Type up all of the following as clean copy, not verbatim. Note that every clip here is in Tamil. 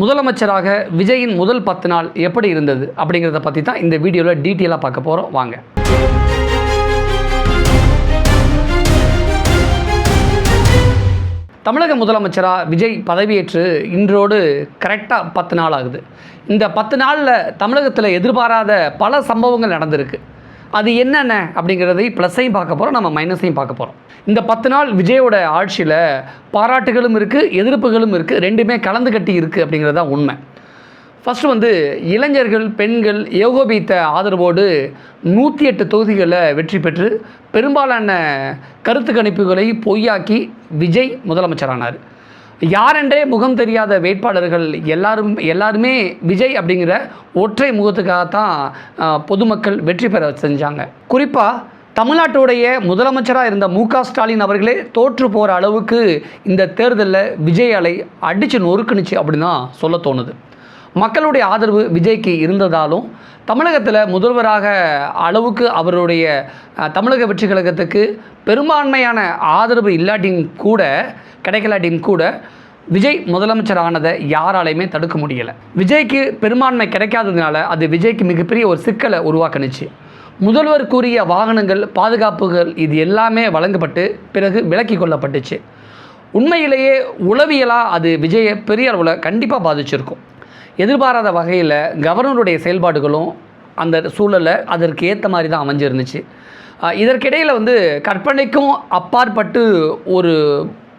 முதலமைச்சராக விஜயின் முதல் 10 நாள் எப்படி இருந்தது அப்படிங்கிறத பற்றி தான் இந்த வீடியோவில் டீட்டெயிலாக பார்க்க போகிறோம். வாங்க. தமிழக முதலமைச்சராக விஜய் பதவியேற்று இன்றோடு கரெக்டாக 10 நாள் ஆகுது. இந்த 10 நாளில் தமிழகத்தில் எதிர்பாராத பல சம்பவங்கள் நடந்திருக்கு. அது என்னென்ன அப்படிங்கிறதை ப்ளஸ்ஸையும் பார்க்க போகிறோம், நம்ம மைனஸையும் பார்க்க போகிறோம். இந்த 10 நாள் விஜயோட ஆட்சியில் பாராட்டுகளும் இருக்குது, எதிர்ப்புகளும் இருக்குது, ரெண்டுமே கலந்து கட்டி இருக்குது அப்படிங்கிறது தான் உண்மை. ஃபஸ்ட்டு இளைஞர்கள், பெண்கள் ஏகோபித்த ஆதரவோடு 108 தொகுதிகளில் வெற்றி பெற்று பெரும்பாலான கருத்து கணிப்புகளை பொய்யாக்கி விஜய் முதலமைச்சரானார். யாரென்றே முகம் தெரியாத வேட்பாளர்கள் எல்லாருமே விஜய் அப்படிங்கிற ஒற்றை முகத்துக்காகத்தான் பொதுமக்கள் வெற்றி பெற செஞ்சாங்க. குறிப்பாக தமிழ்நாட்டுடைய முதலமைச்சராக இருந்த மு.க. ஸ்டாலின் அவர்களே தோற்று போகிற அளவுக்கு இந்த தேர்தலில் விஜய் அலை அடித்து நொறுக்குனுச்சு அப்படின்னு தான் சொல்ல தோணுது. மக்களுடைய ஆதரவு விஜய்க்கு இருந்ததாலும் தமிழகத்தில் முதல்வராக அளவுக்கு அவருடைய தமிழக வெற்றி கழகத்துக்கு பெரும்பான்மையான ஆதரவு கிடைக்கலாட்டியும் கூட விஜய் முதலமைச்சர் ஆனதை யாராலையுமே தடுக்க முடியலை. விஜய்க்கு பெரும்பான்மை கிடைக்காததுனால அது விஜய்க்கு மிகப்பெரிய ஒரு சிக்கலை உருவாக்குனுச்சு. முதல்வர் கூறிய வாகனங்கள், பாதுகாப்புகள் இது எல்லாமே வழங்கப்பட்டு பிறகு விலக்கி கொள்ளப்பட்டுச்சு. உண்மையிலேயே உளவியலாக அது விஜயை பெரிய அளவில் கண்டிப்பாக பாதிச்சிருக்கும். எதிர்பாராத வகையில் கவர்னருடைய செயல்பாடுகளும் அந்த சூழலை அதற்கு ஏற்ற மாதிரி தான் அமைஞ்சிருந்துச்சு. இதற்கிடையில் கற்பனைக்கும் அப்பாற்பட்டு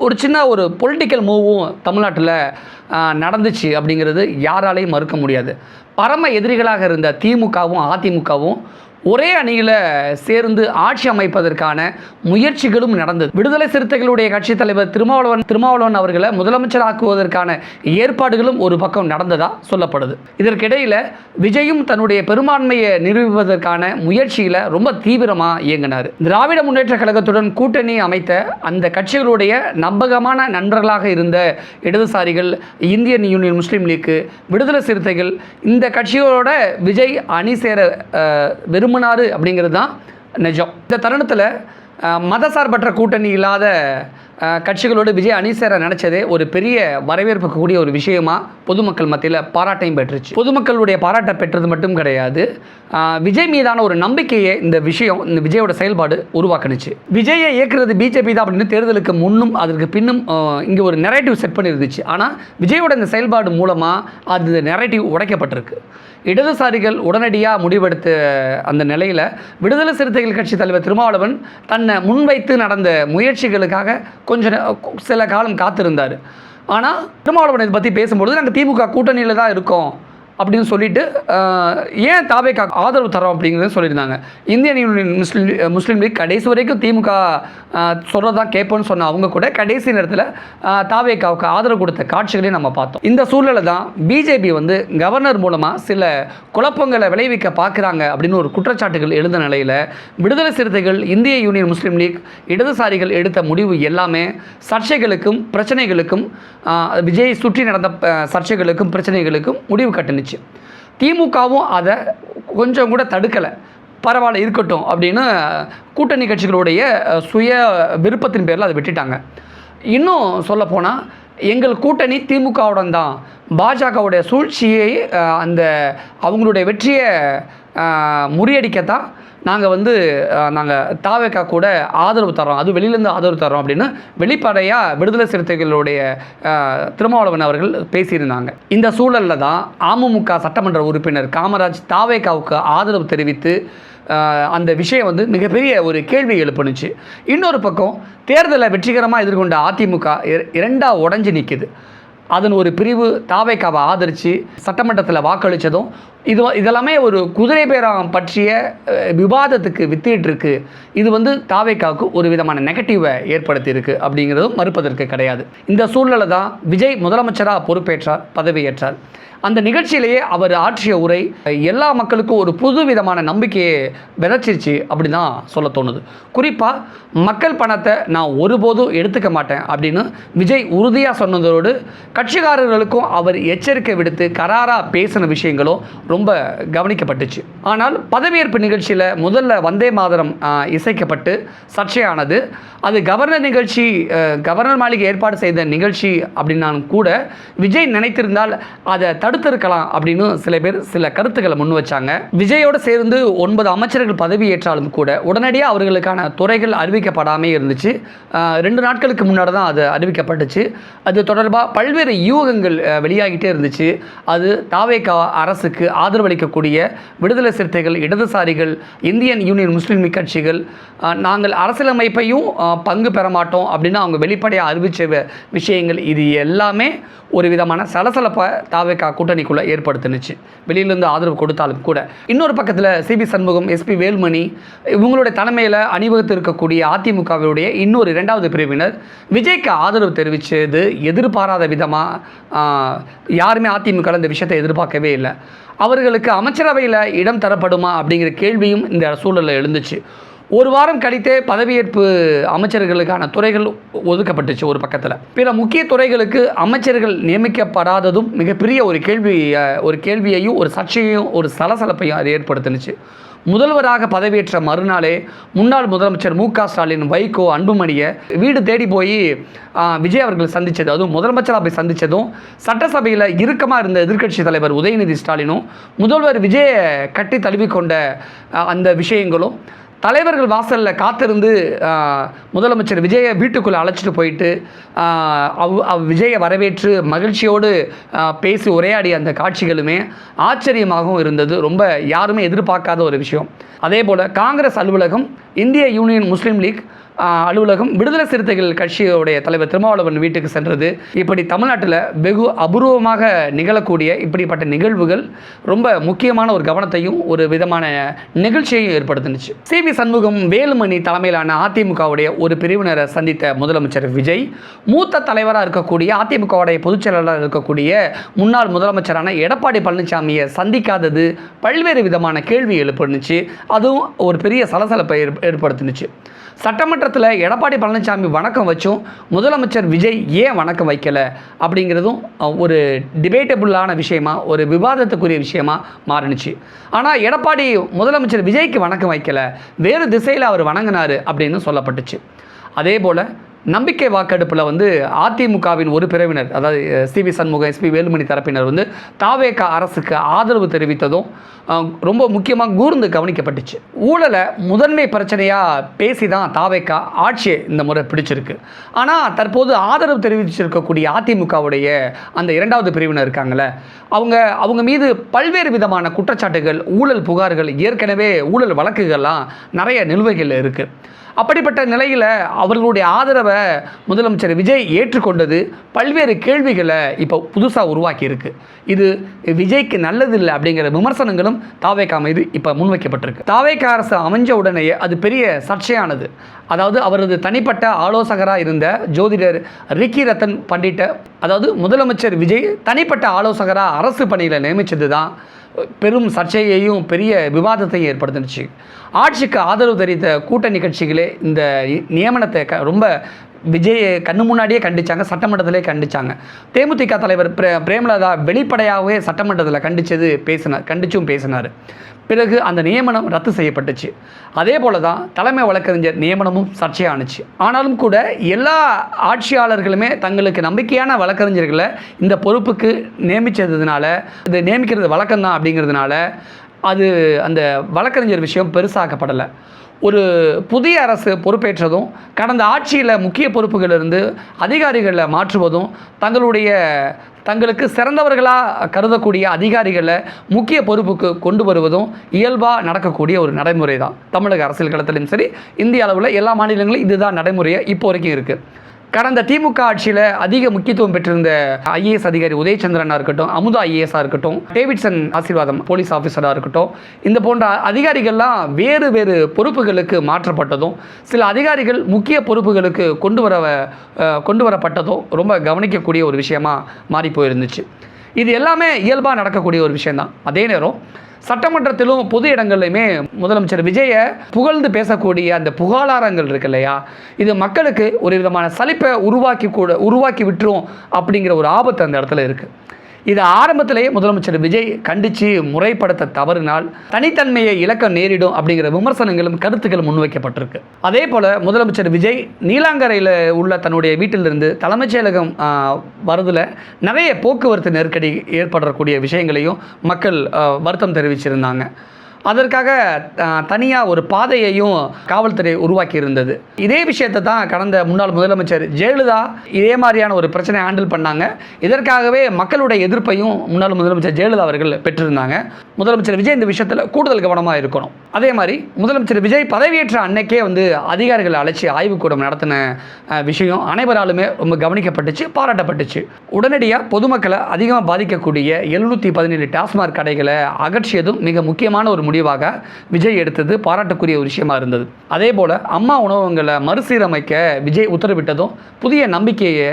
ஒரு சின்ன பொலிட்டிக்கல் மூவும் தமிழ்நாட்டில் நடந்துச்சு அப்படிங்கிறது யாராலையும் மறுக்க முடியாது. பரம எதிரிகளாக இருந்த திமுகவும் அதிமுகவும் ஒரே அணியில் சேர்ந்து ஆட்சி அமைப்பதற்கான முயற்சிகளும் நடந்தது. விடுதலை சிறுத்தைகளுடைய கட்சித் தலைவர் திருமாவளவன் அவர்களை முதலமைச்சராக்குவதற்கான ஏற்பாடுகளும் ஒரு பக்கம் நடந்ததாக சொல்லப்படுது. இதற்கிடையில் விஜயும் தன்னுடைய பெரும்பான்மையை நிரூபிப்பதற்கான முயற்சியில் ரொம்ப தீவிரமாக இயங்கினார். திராவிட முன்னேற்ற கழகத்துடன் கூட்டணி அமைத்த அந்த கட்சிகளுடைய நம்பகமான நண்பர்களாக இருந்த இடதுசாரிகள், இந்தியன் யூனியன் முஸ்லீம் லீக், விடுதலை சிறுத்தைகள், இந்த கட்சிகளோட விஜய் அணி சேர விரும்பினார் அப்படிங்கிறது தான் நிஜம். இந்த தருணத்தில் மதசார்பற்ற கூட்டணி இல்லாத கட்சிகளோடு விஜய் அணி சேர நினச்சதே ஒரு பெரிய வரவேற்புக்கூடிய ஒரு விஷயமா பொதுமக்கள் மத்தியில் பாராட்டையும் பெற்றுச்சு. பொதுமக்களுடைய பாராட்டை பெற்றது மட்டும் கிடையாது, விஜய் மீதான ஒரு நம்பிக்கையை இந்த விஜயோட செயல்பாடு உருவாக்குனுச்சு. விஜயை இயக்குறது பிஜேபி தான் அப்படின்னு தேர்தலுக்கு முன்னும் அதற்கு பின்னும் இங்கே ஒரு நெரேட்டிவ் செட் பண்ணியிருந்துச்சு. ஆனால் விஜயோட இந்த செயல்பாடு மூலமாக அது நெரேட்டிவ் உடைக்கப்பட்டிருக்கு. இடதுசாரிகள் உடனடியாக முடிவெடுத்த அந்த நிலையில் விடுதலை சிறுத்தைகள் கட்சி தலைவர் திருமாவளவன் தன்னை முன்வைத்து நடந்த முயற்சிகளுக்காக சில காலம் காத்திருந்தார். ஆனால் திருமாவளவன் இதை பற்றி பேசும்பொழுது நாங்கள் திமுக கூட்டணியில் தான் இருக்கோம் அப்படின்னு சொல்லிட்டு ஏன் தாவேக்கா ஆதரவு தரோம் அப்படிங்கிறத சொல்லியிருந்தாங்க. இந்தியன் யூனியன் முஸ்லீம் லீக் கடைசி வரைக்கும் திமுக சொல்கிறதான் கேட்போன்னு சொன்ன அவங்க கூட கடைசி நேரத்தில் தாவேக்காவுக்கு ஆதரவு கொடுத்த காட்சிகளையும் நம்ம பார்த்தோம். இந்த சூழ்நிலை தான் பிஜேபி கவர்னர் மூலமாக சில குழப்பங்களை விளைவிக்க பார்க்குறாங்க அப்படின்னு ஒரு குற்றச்சாட்டுகள் எழுந்த நிலையில் விடுதலை சிறுத்தைகள், இந்திய யூனியன் முஸ்லீம் லீக், இடதுசாரிகள் எடுத்த முடிவு எல்லாமே சர்ச்சைகளுக்கும் பிரச்சனைகளுக்கும், விஜய் சுற்றி நடந்த சர்ச்சைகளுக்கும் பிரச்சனைகளுக்கும் முடிவு கட்டுனுச்சு. திமுகவும் அதை கொஞ்சம் கூட தடுக்கலை. பரவாயில்ல இருக்கட்டும் அப்படின்னு கூட்டணி கட்சிகளுடைய சுய விருப்பத்தின் பேரில் அதை விட்டுட்டாங்க. இன்னும் சொல்லப்போனால் எங்கள் கூட்டணி திமுகவுடன் தான், பாஜகவுடைய சூழ்ச்சியை அவங்களுடைய வெற்றியை முறியடிக்கத்தான் நாங்கள் தாவேக்கா கூட ஆதரவு தரோம், அது வெளியிலேருந்து ஆதரவு தரோம் அப்படின்னு வெளிப்படையாக விடுதலை சிறுத்தைகளுடைய திருமாவளவன் அவர்கள் பேசியிருந்தாங்க. இந்த சூழலில் தான் அமமுக சட்டமன்ற உறுப்பினர் காமராஜ் தாவேக்காவுக்கு ஆதரவு தெரிவித்து அந்த விஷயம் மிகப்பெரிய ஒரு கேள்வி எழுப்புனுச்சு. இன்னொரு பக்கம் தேர்தலை வெற்றிகரமாக எதிர்கொண்ட அதிமுக இரண்டாக உடஞ்சி நிற்குது. அதன் ஒரு பிரிவு தாவேக்காவை ஆதரித்து சட்டமன்றத்தில் வாக்களித்ததும் இதெல்லாமே ஒரு குதிரை பேரம் பற்றிய விவாதத்துக்கு வித்திட்டு இருக்கு. இது தாவேக்காவுக்கு ஒரு விதமான நெகட்டிவை ஏற்படுத்தியிருக்கு அப்படிங்கிறதும் மறுப்பதற்கு கிடையாது. இந்த சூழ்நிலை தான் விஜய் முதலமைச்சராக பொறுப்பேற்றார், பதவியேற்றார். அந்த நிகழ்ச்சியிலேயே அவர் ஆற்றிய உரை எல்லா மக்களுக்கும் ஒரு புது விதமான நம்பிக்கையை விதைச்சிருச்சு அப்படி தான் சொல்ல தோணுது. குறிப்பாக மக்கள் பணத்தை நான் ஒருபோதும் எடுத்துக்க மாட்டேன் அப்படின்னு விஜய் உறுதியாக சொன்னதோடு கட்சிக்காரர்களுக்கும் அவர் எச்சரிக்கை விடுத்து கராராக பேசின விஷயங்களும் ரொம்ப கவனிக்கப்பட்டுச்சு. ஆனால் பதவியேற்பு நிகழ்ச்சியில் முதல்ல வந்தே மாதரம் இசைக்கப்பட்டு சர்ச்சையானது. அது கவர்னர் நிகழ்ச்சி, கவர்னர் மாளிகை ஏற்பாடு செய்த நிகழ்ச்சி அப்படின்னாலும் கூட விஜய் நினைத்திருந்தால் அதை தடுத்திருக்கலாம் அப்படின்னு சில பேர் சில கருத்துக்களை முன் வச்சாங்க. விஜயோடு சேர்ந்து 9 அமைச்சர்கள் பதவியேற்றாலும் கூட உடனடியாக அவர்களுக்கான துறைகள் அறிவிக்கப்படாமே இருந்துச்சு. 2 நாட்களுக்கு முன்னாடி தான் அது அறிவிக்கப்பட்டுச்சு. அது தொடர்பாக பல்வேறு யூகங்கள் வெளியாகிட்டே இருந்துச்சு. அது தாவேகா அரசுக்கு ஆதரவளிக்கக்கூடிய விடுதலை சிறுத்தைகள், இடதுசாரிகள், இந்தியன் யூனியன் முஸ்லீம் லீக் கட்சிகள் நாங்கள் அரசியலமைப்பையும் பங்கு பெற மாட்டோம் அப்படின்னு அவங்க வெளிப்படையாக அறிவித்த விஷயங்கள், இது எல்லாமே ஒரு விதமான சலசலப்பை தாவேகா கூட்டணிக்குள்ளே ஏற்படுத்தினுச்சு, வெளியிலிருந்து ஆதரவு கொடுத்தாலும் கூட. இன்னொரு பக்கத்தில் சிபி சண்முகம், எஸ்பி வேலுமணி இவங்களுடைய தலைமையில் அணிவகுத்து இருக்கக்கூடிய அதிமுகவுடைய இன்னொரு 2வது பிரிவினர் விஜய்க்கு ஆதரவு தெரிவித்தது எதிர்பாராத விதமாக யாருமே அதிமுக இந்த விஷயத்தை எதிர்பார்க்கவே இல்லை. அவர்களுக்கு அமைச்சரவையில் இடம் தரப்படுமா அப்படிங்கிற கேள்வியும் இந்த சூழலில் எழுந்துச்சு. ஒரு வாரம் கழித்தே பதவியேற்பு அமைச்சர்களுக்கான துறைகள் ஒதுக்கப்பட்டுச்சு ஒரு பக்கத்தில். பிற முக்கிய துறைகளுக்கு அமைச்சர்கள் நியமிக்கப்படாததும் மிகப்பெரிய ஒரு கேள்வியையும் ஒரு சர்ச்சையையும் ஒரு சலசலப்பையும் அது ஏற்படுத்தினுச்சு. முதல்வராக பதவியேற்ற மறுநாளே முன்னாள் முதலமைச்சர் மு.க. ஸ்டாலின், வைகோ, அன்புமணியை வீடு தேடி போய் விஜய் அவர்கள் சந்தித்தது, அதுவும் முதலமைச்சராக போய் சந்தித்ததும் சட்டசபையில் இறுக்கமாக இருந்த எதிர்க்கட்சி தலைவர் உதயநிதி ஸ்டாலினும் முதல்வர் விஜயை கட்டி தழுவிக்கொண்ட அந்த விஷயங்களும், தலைவர்கள் வாசலில் காத்திருந்து முதலமைச்சர் விஜயை வீட்டுக்குள்ளே அழைச்சிட்டு போயிட்டு விஜயை வரவேற்று மகிழ்ச்சியோடு பேசி உரையாடிய அந்த காட்சிகளுமே ஆச்சரியமாகவும் இருந்தது. ரொம்ப யாருமே எதிர்பார்க்காத ஒரு விஷயம். அதே போல் காங்கிரஸ் அலுவலகம், இந்திய யூனியன் முஸ்லீம் லீக் அலுவலகம், விடுதலை சிறுத்தைகள் கட்சியோடைய தலைவர் திருமாவளவன் வீட்டுக்கு சென்றது, இப்படி தமிழ்நாட்டில் வெகு அபூர்வமாக நிகழக்கூடிய இப்படிப்பட்ட நிகழ்வுகள் ரொம்ப முக்கியமான ஒரு கவனத்தையும் ஒரு விதமான நிகழ்ச்சியையும் ஏற்படுத்தினுச்சு. சிபி சண்முகம், வேலுமணி தலைமையிலான அதிமுகவுடைய ஒரு பிரிவினரை சந்தித்த முதலமைச்சர் விஜய், மூத்த தலைவராக இருக்கக்கூடிய அதிமுகவுடைய பொதுச் செயலாளராக இருக்கக்கூடிய முன்னாள் முதலமைச்சரான எடப்பாடி பழனிசாமியை சந்திக்காதது பல்வேறு விதமான கேள்வி எழுப்பினுச்சு. அதுவும் ஒரு பெரிய சலசலப்பை ஏற்படுத்தினுச்சு. சட்டமன்றத்தில் எடப்பாடி பழனிசாமி வணக்கம் வச்சும் முதலமைச்சர் விஜய் ஏன் வணக்கம் வைக்கலை அப்படிங்கிறதும் ஒரு டிபேட்டபுளான விஷயமா, ஒரு விவாதத்துக்குரிய விஷயமா மாறினுச்சு. ஆனால் எடப்பாடி முதலமைச்சர் விஜய்க்கு வணக்கம் வைக்கலை, வேறு திசையில் அவர் வணங்கினார் அப்படின்னு சொல்லப்பட்டுச்சு. அதே போல் நம்பிக்கை வாக்கெடுப்பில் அதிமுகவின் ஒரு பிரிவினர், அதாவது சிபி சண்முகம், எஸ்பி வேலுமணி தரப்பினர் தாவேகா அரசுக்கு ஆதரவு தெரிவித்ததும் ரொம்ப முக்கியமாக கூர்ந்து கவனிக்கப்பட்டுச்சு. ஊழலை முதன்மை பிரச்சனையாக பேசி தான் தாவேகா ஆட்சியை இந்த முறை பிடிச்சிருக்கு. ஆனால் தற்போது ஆதரவு தெரிவிச்சிருக்கக்கூடிய அதிமுகவுடைய அந்த 2வது பிரிவினர் இருக்காங்களே, அவங்க மீது பல்வேறு விதமான குற்றச்சாட்டுகள், ஊழல் புகார்கள், ஏற்கனவே ஊழல் வழக்குகள்லாம் நிறைய நிலுவைகள் இருக்குது. அப்படிப்பட்ட நிலையில் அவர்களுடைய ஆதரவை முதலமைச்சர் விஜய் ஏற்றுக்கொண்டது பல்வேறு கேள்விகளை இப்போ புதுசாக உருவாக்கியிருக்கு. இது விஜய்க்கு நல்லதில்லை அப்படிங்கிற விமர்சனங்களும் தாவேகா மீது இப்போ முன்வைக்கப்பட்டிருக்கு. தாவேகா அரசு அமைஞ்ச உடனேயே அது பெரிய சர்ச்சையானது. அதாவது அவரது தனிப்பட்ட ஆலோசகராக இருந்த ஜோதிடர் ரிக்கி ரத்தன் பண்டிட்டை, அதாவது முதலமைச்சர் விஜய் தனிப்பட்ட ஆலோசகராக அரசு பணியில் நியமித்தது தான் பெரும் சர்ச்சையையும் பெரிய விவாதத்தையும் ஏற்படுத்தினுச்சு. ஆட்சிக்கு ஆதரவு தெரிவித்த கூட்டணி கட்சிகளே இந்த நியமனத்தை ரொம்ப விஜய் கண்ணு முன்னாடியே கண்டிச்சாங்க, சட்டமன்றத்திலே கண்டிச்சாங்க. தேமுதிக தலைவர் பிரேமலதா வெளிப்படையாகவே சட்டமன்றத்தில் கண்டிச்சும் பேசினார். பிறகு அந்த நியமனம் ரத்து செய்யப்பட்டுச்சு. அதே போல தான் தலைமை வழக்கறிஞர் நியமனமும் சர்ச்சையானுச்சு. ஆனாலும் கூட எல்லா ஆட்சியாளர்களுமே தங்களுக்கு நம்பிக்கையான வழக்கறிஞர்களை இந்த பொறுப்புக்கு நியமித்ததுனால, இது நியமிக்கிறது வழக்கம்தான் அப்படிங்கிறதுனால அது அந்த வழக்கறிஞர் விஷயம் பெருசாக்கப்படலை. ஒரு புதிய அரசு பொறுப்பேற்றதும் கடந்த ஆட்சியில் முக்கிய பொறுப்புகளிலிருந்து அதிகாரிகளை மாற்றுவதும் தங்களுக்கு சிறந்தவர்களாக கருதக்கூடிய அதிகாரிகளை முக்கிய பொறுப்புக்கு கொண்டு வருவதும் இயல்பாக நடக்கக்கூடிய ஒரு நடைமுறை தான். தமிழக அரசியல் களத்திலும் சரி, இந்திய அளவில் எல்லா மாநிலங்களும் இதுதான் நடைமுறையாக இப்போ வரைக்கும் இருக்குது. கடந்த திமுக ஆட்சியில் அதிக முக்கியத்துவம் பெற்றிருந்த ஐஏஎஸ் அதிகாரி உதயச்சந்திரனாக இருக்கட்டும், அமுதா ஐஏஎஸ்ஸாக இருக்கட்டும், டேவிட்சன் ஆசீர்வாதம் போலீஸ் ஆஃபீஸராக இருக்கட்டும், இந்த போன்ற அதிகாரிகள்லாம் வேறு வேறு பொறுப்புகளுக்கு மாற்றப்பட்டதும், சில அதிகாரிகள் முக்கிய பொறுப்புகளுக்கு கொண்டு வரப்பட்டதும் ரொம்ப கவனிக்கக்கூடிய ஒரு விஷயமாக மாறி போயிருந்துச்சு. இது எல்லாமே இயல்பாக நடக்கக்கூடிய ஒரு விஷயந்தான். அதே நேரம் சட்டமன்றத்திலும் பொது இடங்கள்லையுமே முதலமைச்சர் விஜயை புகழ்ந்து பேசக்கூடிய அந்த புகழாரங்கள் இருக்கு இல்லையா, இது மக்களுக்கு ஒரு விதமான சலிப்பை உருவாக்கி விட்டுரும் அப்படிங்கிற ஒரு ஆபத்து அந்த இடத்துல இருக்குது. இது ஆரம்பத்திலேயே முதலமைச்சர் விஜய் கண்டித்து முறைப்படுத்த தவறினால் தனித்தன்மையை இழக்க நேரிடும் அப்படிங்கிற விமர்சனங்களும் கருத்துக்களும் முன்வைக்கப்பட்டிருக்கு. அதே போல் முதலமைச்சர் விஜய் நீலாங்கரையில் உள்ள தன்னுடைய வீட்டிலிருந்து தலைமைச் செயலகம் வரதில் நிறைய போக்குவரத்து நெருக்கடி ஏற்படக்கூடிய விஷயங்களையும் மக்கள் வருத்தம் தெரிவிச்சிருந்தாங்க. அதற்காக தனியாக ஒரு பாதையையும் காவல்துறை உருவாக்கி இருந்தது. இதே விஷயத்தை தான் கடந்த முன்னாள் முதலமைச்சர் ஜெயலலிதா இதே மாதிரியான ஒரு பிரச்சனையை ஹேண்டில் பண்ணாங்க. இதற்காகவே மக்களுடைய எதிர்ப்பையும் முன்னாள் முதலமைச்சர் ஜெயலலிதா அவர்கள் பெற்றிருந்தாங்க. முதலமைச்சர் விஜய் இந்த விஷயத்தில் கூடுதல் கவனமாக இருக்கணும். அதே மாதிரி முதலமைச்சர் விஜய் பதவியேற்ற அன்னைக்கே அதிகாரிகளை அழைச்சி ஆய்வுக்கூடம் நடத்தின விஷயம் அனைவராலுமே ரொம்ப கவனிக்கப்பட்டுச்சு, பாராட்டப்பட்டுச்சு. உடனடியாக பொதுமக்களை அதிகமாக பாதிக்கக்கூடிய 717 டாஸ்மாக் கடைகளை அகற்றியதும் மிக முக்கியமான ஒரு முடிவாக விஜய் எடுத்தது பாராட்டுக்குரிய ஒரு விஷயமா இருந்தது. அதே போல அம்மா உணவகங்களை மறுசீரமைக்க விஜய் உத்தரவிட்டதும் புதிய நம்பிக்கையை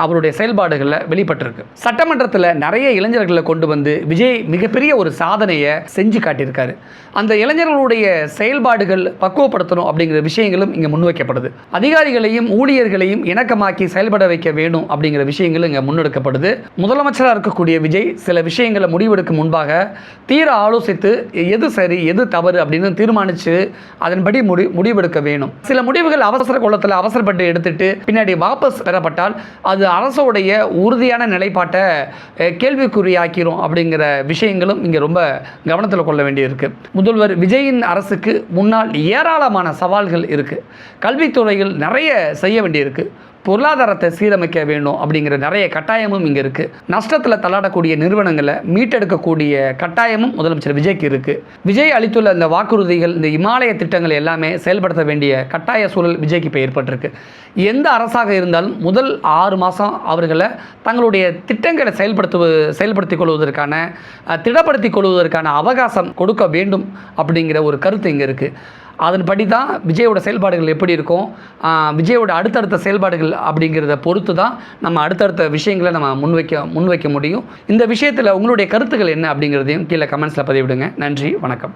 அவருடைய செயல்பாடுகளில் வெளிப்பட்டிருக்கு. சட்டமன்றத்தில் நிறைய இளைஞர்களை கொண்டு வந்து விஜய் மிகப்பெரிய ஒரு சாதனையை செஞ்சு காட்டியிருக்காரு. அந்த இளைஞர்களுடைய செயல்பாடுகள் பக்குவப்படுத்தணும் அப்படிங்கிற விஷயங்களும் இங்கே முன்வைக்கப்படுது. அதிகாரிகளையும் ஊழியர்களையும் இணக்கமாக்கி செயல்பட வைக்க வேணும் அப்படிங்கிற விஷயங்களும் இங்கே முன்னெடுக்கப்படுது. முதலமைச்சராக இருக்கக்கூடிய விஜய் சில விஷயங்களை முடிவெடுக்கும் முன்பாக தீர ஆலோசித்து எது சரி எது தவறு அப்படின்னு தீர்மானித்து அதன்படி முடிவெடுக்க வேணும். சில முடிவுகள் அவசர கோலத்தில் அவசரப்பட்டு எடுத்துட்டு பின்னாடி வாபஸ் பெறப்பட்டால் அது அரசோடைய உறுதியான நிலைப்பாட்டை கேள்விக்குறியாக்கிறோம் அப்படிங்கிற விஷயங்களும் இங்கே ரொம்ப கவனத்தில் கொள்ள வேண்டியிருக்கு. முதல்வர் விஜயின் அரசுக்கு முன்னால் ஏராளமான சவால்கள் இருக்குது. கல்வித்துறையில் நிறைய செய்ய வேண்டியிருக்கு. பொருளாதாரத்தை சீரமைக்க வேணும் அப்படிங்கிற நிறைய கட்டாயமும் இங்கே இருக்குது. நஷ்டத்தில் தள்ளாடக்கூடிய நிறுவனங்களை மீட்டெடுக்கக்கூடிய கட்டாயமும் முதலமைச்சர் விஜய்க்கு இருக்குது. விஜய் அளித்துள்ள இந்த வாக்குறுதிகள், இந்த இமாலய திட்டங்கள் எல்லாமே செயல்படுத்த வேண்டிய கட்டாய சூழல் விஜய்க்கு இப்போ ஏற்பட்டிருக்கு. எந்த அரசாக இருந்தாலும் முதல் 6 மாதம் அவர்களை தங்களுடைய திட்டங்களை செயல்படுத்திக் கொள்வதற்கான திடப்படுத்திக் கொள்வதற்கான அவகாசம் கொடுக்க வேண்டும் அப்படிங்கிற ஒரு கருத்து இங்கே இருக்குது. அதன்படி தான் விஜயோட செயல்பாடுகள் எப்படி இருக்கும், விஜயோட அடுத்தடுத்த செயல்பாடுகள் அப்படிங்கிறத பொறுத்து தான் நம்ம அடுத்தடுத்த விஷயங்களை நம்ம முன்வைக்க முடியும். இந்த விஷயத்தில் உங்களுடைய கருத்துக்கள் என்ன அப்படிங்கிறதையும் கீழே கமெண்ட்ஸில் பதிவிடுங்க. நன்றி, வணக்கம்.